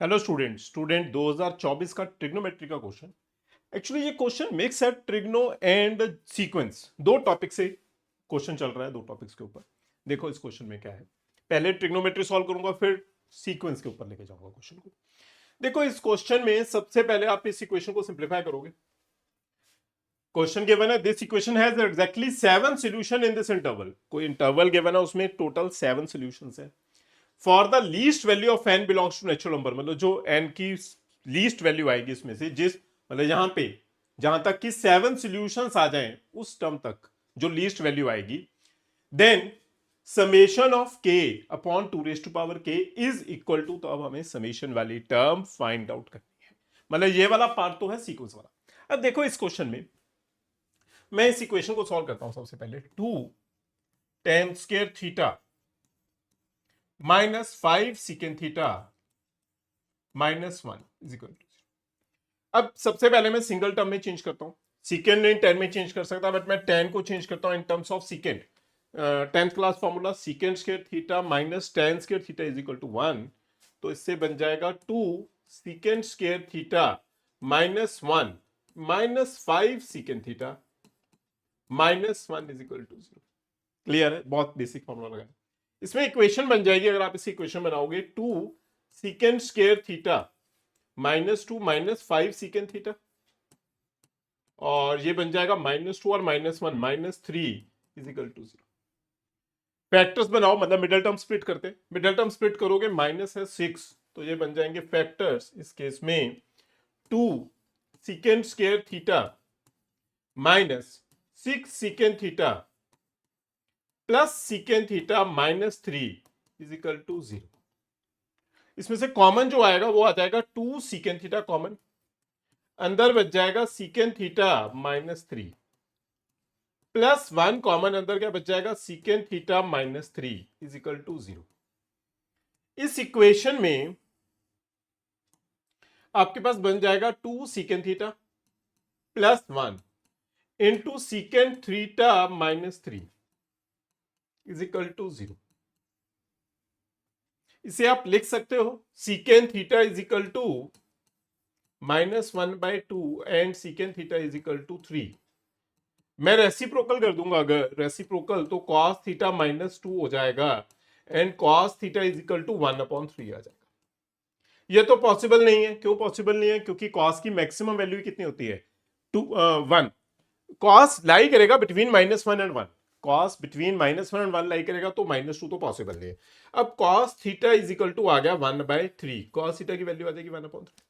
Hello student 2024 का trigonometry का question. Actually ये क्वेश्चन मिक्स है ट्रिग्नो एंड सीक्वेंस। दो टॉपिक से क्वेश्चन चल रहा है, दो टॉपिक्स के ऊपर। देखो इस क्वेश्चन में क्या है। पहले ट्रिग्नोमेट्री सॉल्व करूंगा, फिर सीक्वेंस के ऊपर लेके जाऊंगा क्वेश्चन को। देखो इस क्वेश्चन में सबसे पहले आप इस इक्वेशन को सिंप्लीफाई करोगे। क्वेश्चन गिवन है this equation has exactly 7 solution in this interval. कोई इंटरवल गिवन है, उसमें टोटल 7 सॉल्यूशंस है। For the least value of n belongs to natural number, मतलब जो एन की लीस्ट वैल्यू आएगी इसमें से, जिस मतलब यहां पे जहां तक कि 7 सॉल्यूशंस आ जाएं उस टर्म तक जो लीस्ट वैल्यू आएगी, देन समेशन ऑफ के अपॉन 2 के इज इक्वल टू, तो अब हमें समेशन वाली टर्म फाइंड आउट करनी है। मतलब ये वाला पार्ट तो है सीक्वेंस वाला। अब देखो इस क्वेश्चन में मैं इस इक्वेशन को सॉल्व करता हूं। सबसे पहले 2 tan square theta minus 5 secant theta minus 1 is equal to. अब सबसे पहले मैं सिंगल टर्म में चेंज करता हूं। सीकेंड नहीं 10 में चेंज कर सकता, बट मैं 10 को चेंज करता हूं in terms of secant. 10th class formula secant square theta minus tan square theta is equal to 1। तो इससे बन जाएगा 2 secant square theta minus 1 minus 5 secant theta minus 1 is equal to 0। Clear है? बहुत बेसिक फॉर्मूला लगाना। इसमें equation बन जाएगी, अगर आप इसे इक्वेशन बनाओगे, 2 secant square theta minus 2 minus 5 secant theta, और ये बन जाएगा -2 और -1 -3 इज इक्वल टू 0। फैक्टर्स बनाओ, मतलब मिडिल टर्म स्प्लिट करते। मिडिल टर्म स्प्लिट करोगे, माइनस है 6, तो ये बन जाएंगे फैक्टर्स इस केस में 2 secant square theta minus 6 secant theta plus secant theta -3 is equal to 0। इसमें से कॉमन जो आएगा वो आ जाएगा 2 सीकेंड थीटा कॉमन, अंदर बच जाएगा सीकेंड थीटा -3 प्लस 1 कॉमन, अंदर क्या बच जाएगा secant theta -3 is equal to 0। इस इक्वेशन में आपके पास बन जाएगा 2 secant theta plus 1 into secant theta -3 is equal to 0। इसे आप लिख सकते हो secant theta is equal to -1/2 and secant theta is equal to 3। मैं रेसिप्रोकल कर दूंगा, अगर रेसिप्रोकल तो cos थीटा -2 हो जाएगा and cos theta is equal to 1/3 आ जाएगा। ये तो पॉसिबल नहीं है। क्यों पॉसिबल नहीं है? क्योंकि cos की मैक्सिमम वैल्यू कितनी होती है? 1। cos लाई करेगा between -1 and 1। cos between -1 and 1 lie करेगा, तो -2 तो पॉसिबल नहीं है। अब cos theta is equal to आ गया 1/3। cos थीटा की वैल्यू आ जाएगी 1/3।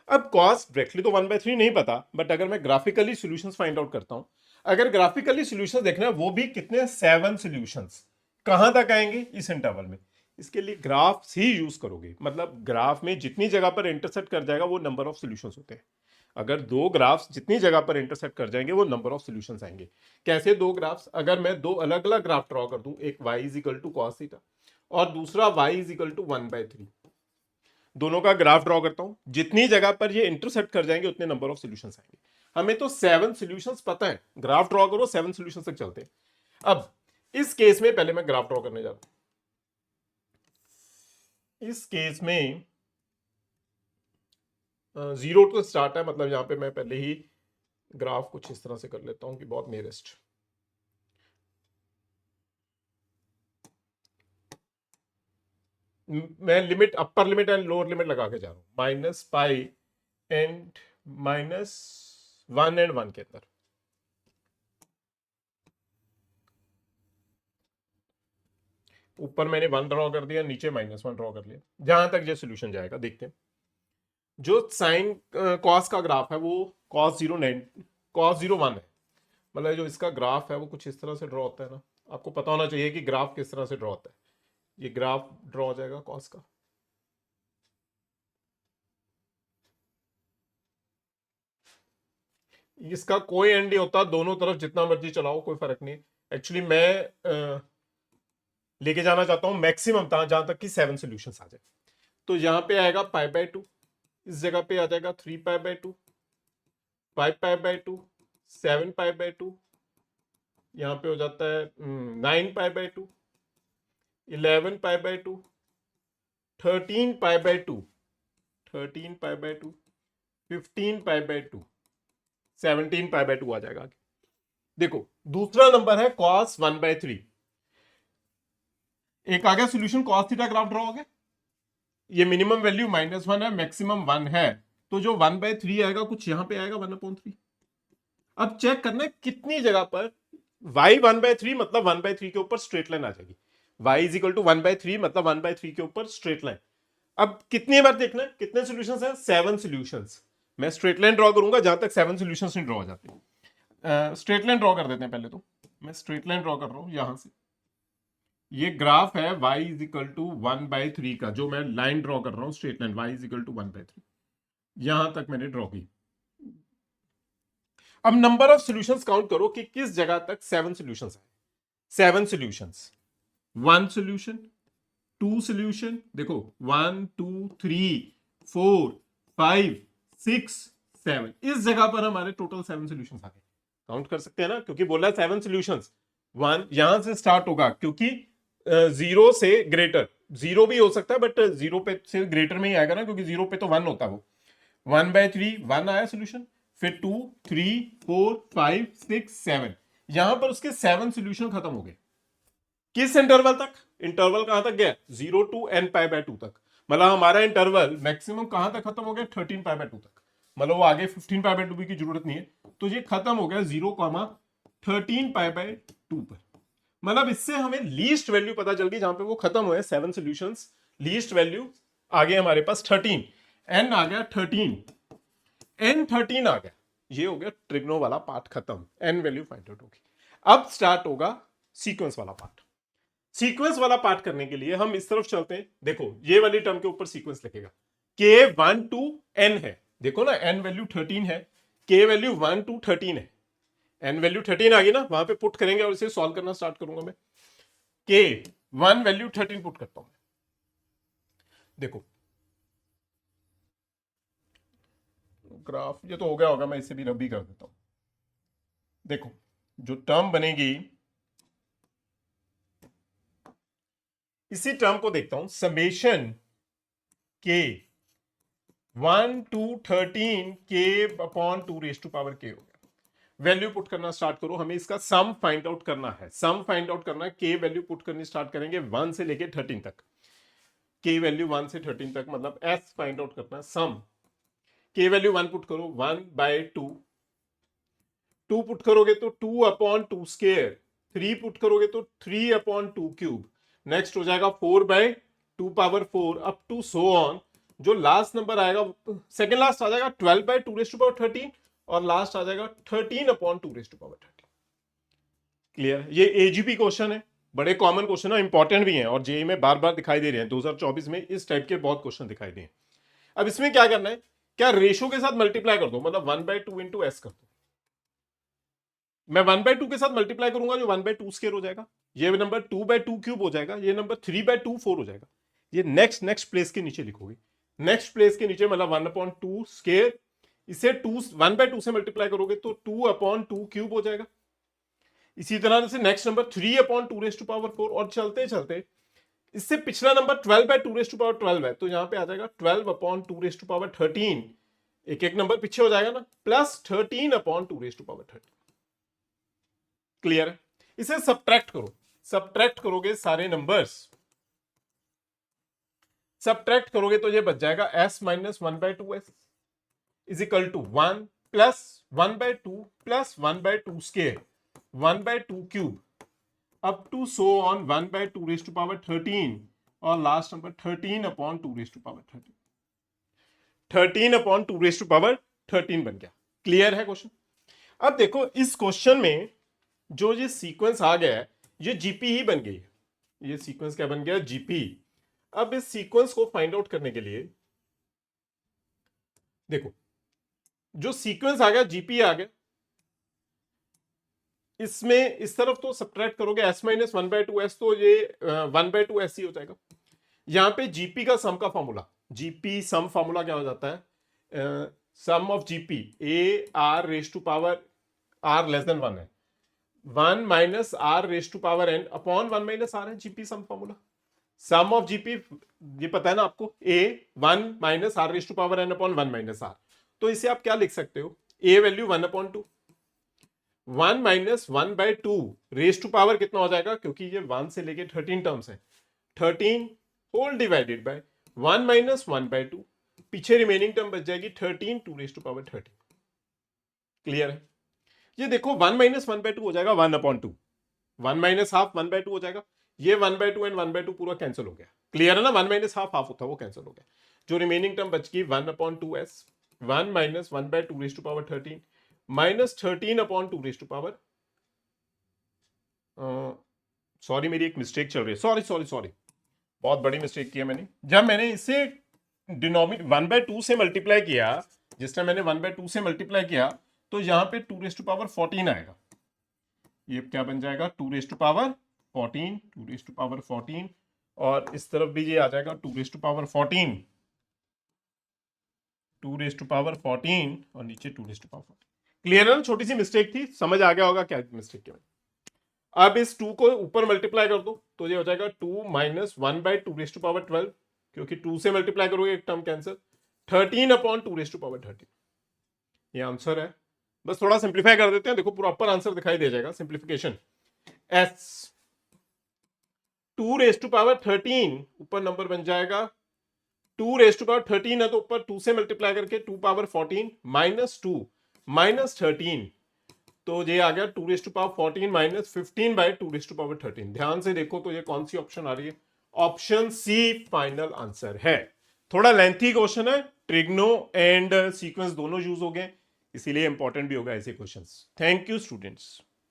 अब cos डायरेक्टली तो 1/3 नहीं पता, बट अगर मैं ग्राफिकली सॉल्यूशंस फाइंड आउट करता हूं, अगर ग्राफिकली सॉल्यूशंस देखना है, वो भी कितने 7 सॉल्यूशंस, कहां तक आएंगे इस इंटरवल में। इसके लिए ग्राफ ही यूज करोगे, मतलब ग्राफ में जितनी जगह पर इंटरसेक्ट कर जाएगा वो नंबर ऑफ सॉल्यूशंस होते हैं। अगर दो ग्राफ्स जितनी जगह पर इंटरसेक्ट कर जाएंगे वो नंबर ऑफ सॉल्यूशंस आएंगे। कैसे दो ग्राफ्स? अगर मैं दो अलग अलग ग्राफ ड्रॉ कर दूं, एक y is equal to cos theta और दूसरा y इज इक्वल टू 1/3, दोनों का ग्राफ ड्रॉ करता हूं, जितनी जगह पर ये इंटरसेक्ट कर जाएंगे उतने नंबर ऑफ सॉल्यूशंस आएंगे। हमें तो 7 सॉल्यूशंस पता है, ग्राफ ड्रॉ करो 7 सॉल्यूशंस तक चलते हैं। अब इस केस में पहले मैं ग्राफ ड्रॉ करने जा रहा हूं। इस केस में 0 टू स्टार्ट है, मतलब यहां पे मैं पहले ही ग्राफ कुछ इस तरह से कर लेता हूं कि बहुत नियरेस्ट। मैं limit, upper limit and lower limit लगा के जा रहा हूं, -π एंड -1 एंड 1 के अंदर। ऊपर मैंने 1 ड्रॉ कर दिया, नीचे -1 ड्रॉ कर लिया। जहां तक ये सोल्यूशन जाएगा देखते हैं। जो साइन कॉस का ग्राफ है वो cos 0 1 है। मतलब जो इसका ग्राफ है वो कुछ इस तरह से ड्रॉ होता है ना। आपको पता होना चाहिए कि ग्राफ किस तरह से ड्रॉ होता है। ये ग्राफ ड्रॉ हो जाएगा कॉस का। इसका कोई एंड नहीं होता, दोनों तरफ जितना मर्जी चलाओ कोई फर्क नहीं। एक्चुअली मैं लेके जाना चाहता हूं मैक्सिमम जहां तक कि 7 सोल्यूशन आ जाए। तो यहां पे आएगा π/2, इस जगह पे आ जाएगा 3π/2, 5π/2, 7π/2, यहाँ पे हो जाता है 9π/2, 11π/2, 13π/2 13 pi by 2, 15 pi by 2, 17 pi by 2 आ जाएगा। देखो दूसरा नंबर है cos 1/3। एक आ गया solution, cos theta graph draw हो गया। ये मिनिमम वैल्यू -1 है, मैक्सिमम 1 है, तो जो 1/3 आएगा कुछ यहां पे आएगा 1/3। अब चेक करना है कितनी जगह पर y 1/3 मतलब 1/3 के ऊपर स्ट्रेट लाइन आ जाएगी। y इज इक्वल टू 1/3 मतलब 1/3 के ऊपर स्ट्रेट लाइन। अब कितनी बार देखना है, कितने सॉल्यूशंस हैं? 7 सॉल्यूशंस। मैं स्ट्रेट लाइन ड्रॉ करूंगा जहां तक 7 सॉल्यूशंस नहीं ड्रॉ हो जाते। स्ट्रेट लाइन ड्रॉ कर देते हैं पहले तो। मैं स्ट्रेट लाइन ड्रॉ कर रहा हूं यहां से। ये ग्राफ है y इज इक्वल टू 1/3 का, जो मैं लाइन ड्रॉ कर रहा हूं straight line y is equal to 1/3, यहां तक मैंने ड्रॉ की। अब नंबर ऑफ सॉल्यूशंस काउंट करो कि किस जगह तक 7 सॉल्यूशंस है। 7 सॉल्यूशंस, 1 सॉल्यूशन, 2 सॉल्यूशन, देखो 1 2 3 4 5 6 7, इस जगह पर हमारे टोटल 7 सॉल्यूशंस आ गए। काउंट कर सकते हैं ना, क्योंकि बोला 7 सॉल्यूशंस। 1 यहां से स्टार्ट होगा, क्योंकि 0 से ग्रेटर, 0 भी हो सकता है बट 0 पे से ग्रेटर में ही आएगा ना, क्योंकि 0 पे तो 1 होता है। वो 1/3 1 आया सोल्यूशन, फिर 2 3 4 5 6 7, यहां पर उसके 7 सोल्यूशन खत्म हो गए। किस इंटरवल तक? इंटरवल कहां तक गया? 0 टू n पाई बाय 2 तक। मतलब हमारा इंटरवल मैक्सिमम कहां तक खत्म हो गया? 13 पाई बाय 2 तक। मतलब वो आगे 15 पाई बाय 2 की जरूरत नहीं है, तो ये खत्म हो गया 0,13 पाई बाय 2 पर। मतलब इससे हमें लीस्ट वैल्यू पता चल गई, जहां पे वो खत्म हुए 7 सॉल्यूशंस। लीस्ट वैल्यू आ गया हमारे पास 13, n आ गया 13, n13 आ गया। ये हो गया ट्रिग्नो वाला पार्ट खत्म, n वैल्यू फाइंड आउट होगी। अब स्टार्ट होगा सीक्वेंस वाला पार्ट। सीक्वेंस वाला पार्ट करने के लिए हम इस तरफ चलते हैं। देखो ये वाली टर्म के ऊपर सीक्वेंस लिखेगा, k1 to n है। देखो ना n वैल्यू 13 है, k वैल्यू 1 to 13 है, n वैल्यू 13 आ गई ना, वहां पे पुट करेंगे और इसे सॉल्व करना स्टार्ट करूंगा मैं। k1 वैल्यू 13 पुट करता हूं। देखो ग्राफ ये तो हो गया होगा, मैं इसे भी रबी कर देता हूं। देखो जो टर्म बनेगी, इसी टर्म को देखता हूं, summation k 1 to 13 k upon 2 raise to power k हो गया। वैल्यू पुट करना स्टार्ट करो, हमें इसका सम फाइंड आउट करना है। सम फाइंड आउट करना है, k वैल्यू पुट करनी स्टार्ट करेंगे 1 से लेके 13 तक। k वैल्यू 1 से 13 तक मतलब s फाइंड आउट करना है। सम k वैल्यू 1 पुट करो, 1/2, 2 पुट करोगे तो 2 अपॉन 2 स्क्वायर, 3 पुट करोगे तो 3 अपॉन 2 क्यूब, नेक्स्ट हो जाएगा 4/2 power 4 up to so on. जो लास्ट नंबर आएगा, सेकंड लास्ट आ जाएगा 12/2 रेज टू पावर 13, और लास्ट आ जाएगा 13 upon 2 raise to power 13। Clear? ये एजीपी क्वेश्चन है, बड़े कॉमन क्वेश्चन है, इंपॉर्टेंट भी हैं, और जेई में बार बार दिखाई दे रहे हैं। 2024 में इस टाइप के बहुत क्वेश्चन दिखाई दे। अब इसमें क्या करना है, क्या रेशो के साथ मल्टीप्लाई कर दो, मतलब 1/2 इंटू एस कर दो। मैं 1/2 के साथ मल्टीप्लाई करूंगा, जो 1/2 स्क्वायर हो जाएगा, ये नंबर 2/2 क्यूब हो जाएगा, ये नंबर 3/2 4 हो जाएगा। ये नेक्स्ट प्लेस के नीचे लिखोगे, नेक्स्ट प्लेस के नीचे मतलब 1/2 स्क्वायर, इसे 1/2 से मल्टीप्लाई करोगे तो 2/2 क्यूब हो जाएगा। इसी तरह से next number 3/2 raise to power 4, और चलते चलते इससे पिछला नंबर 12/2 रेज टू पावर 12 है, तो यहां पे आ जाएगा 12/2 रेज टू पावर 13, एक एक नंबर पीछे हो जाएगा ना, plus 13/2 raise to power 13। Clear है? इसे सब्ट्रैक्ट करो, सब्ट्रैक्ट करोगे सारे नंबर्स, सब्ट्रैक्ट करोगे तो ये बच जाएगा s minus 1/2s is equal to 1 plus 1/2 plus 1/2 square 1/2 cube up to so on 1/2 raise to power 13, और last number 13/2 raise to power 13, 13/2 raise to power 13 बन गया। क्लियर है क्वेश्चन? अब देखो इस क्वेश्चन में जो ये सीक्वेंस आ गया है, ये जीपी ही बन गई है। ये सीक्वेंस क्या बन गया? जीपी। अब इस सीक्वेंस को फाइंड आउट करने के लिए देखो, जो सीक्वेंस आ गया जीपी आ गया, इसमें इस तरफ तो सब्ट्रैक्ट करोगे s माइनस 1/2s, तो ये 1/2s ही हो जाएगा। यहां पे जीपी का सम का फॉर्मूला, जीपी सम फॉर्मूला क्या हो जाता है? Sum of GP a r raise to power r less than 1 है, 1 minus r raise to power n upon 1 minus r है GP sum formula. Sum of GP ये पता है ना आपको, a 1 minus r raise to power n upon 1 minus r. तो इसे आप क्या लिख सकते हो, a value 1 upon 2, 1 minus 1 by 2 raise to power कितना हो जाएगा, क्योंकि ये 1 से लेके 13 टर्म्स है, 13 whole divided by 1 minus 1 by 2, पीछे रिमेनिंग टर्म बच जाएगी 13 2 रेज टू पावर 13। क्लियर है? ये देखो 1 माइनस 1 बाय 2 हो जाएगा 1 अपॉन 2, 1 माइनस हाफ 1 बाय 2 हो जाएगा, ये 1 बाय 2 एंड 1 बाय 2 पूरा कैंसिल हो गया। क्लियर है ना? 1 माइनस हाफ हाफ होता है वो कैंसिल हो गया, जो रिमेनिंग टर्म बच गई 1 upon 2 s, 1 minus 1 by 2 raise to power 13 minus 13 upon 2 raise to power, sorry मेरी एक मिस्टेक चल रही है, सॉरी सॉरी सॉरी, बहुत बड़ी मिस्टेक की है मैंने। जब मैंने इसे डिनोमिनेटर 1 बाय 2 से मल्टीप्लाई किया, जिस टाइम मैंने 1 बाय 2 से मल्टीप्लाई किया, तो यहां पे 2 रेज टू पावर 14 आएगा, ये क्या बन जाएगा 2 raise to power 14, 2 raise to power 14, और इस तरफ भी ये आ जाएगा 2 raise to power 14, 2 raise to power 14 और नीचे 2 रेज टू पावर 14। क्लियर है ना? छोटी सी मिस्टेक थी, समझ आ गया होगा क्या मिस्टेक क्या। अब इस 2 को ऊपर मल्टीप्लाई कर दो तो ये हो जाएगा 2 minus 1 by 2 raise to power 12, क्योंकि 2 से मल्टीप्लाई करोगे एक term cancel, 13 upon 2 raise to power 13। ये आंसर है। बस थोड़ा सिंप्लीफाई कर देते हैं, देखो प्रॉपर आंसर दिखाई दे जाएगा। Simplification as 2 raise to power 13 ऊपर नंबर बन जाएगा 2 रेज टू पावर 13 है तो ऊपर 2 से मल्टीप्लाई करके 2 पावर 14 माइनस 2 माइनस 13, तो ये आ गया 2 raise to power 14 minus 15 by 2 raise to power 13। ध्यान से देखो तो ये कौन सी ऑप्शन आ रही है, ऑप्शन सी फाइनल आंसर है। थोड़ा लेंथी क्वेश्चन है, ट्रिग्नो एंड सीक्वेंस दोनों यूज हो गए, इसीलिए इंपॉर्टेंट भी होगा ऐसे क्वेश्चंस। Thank you students.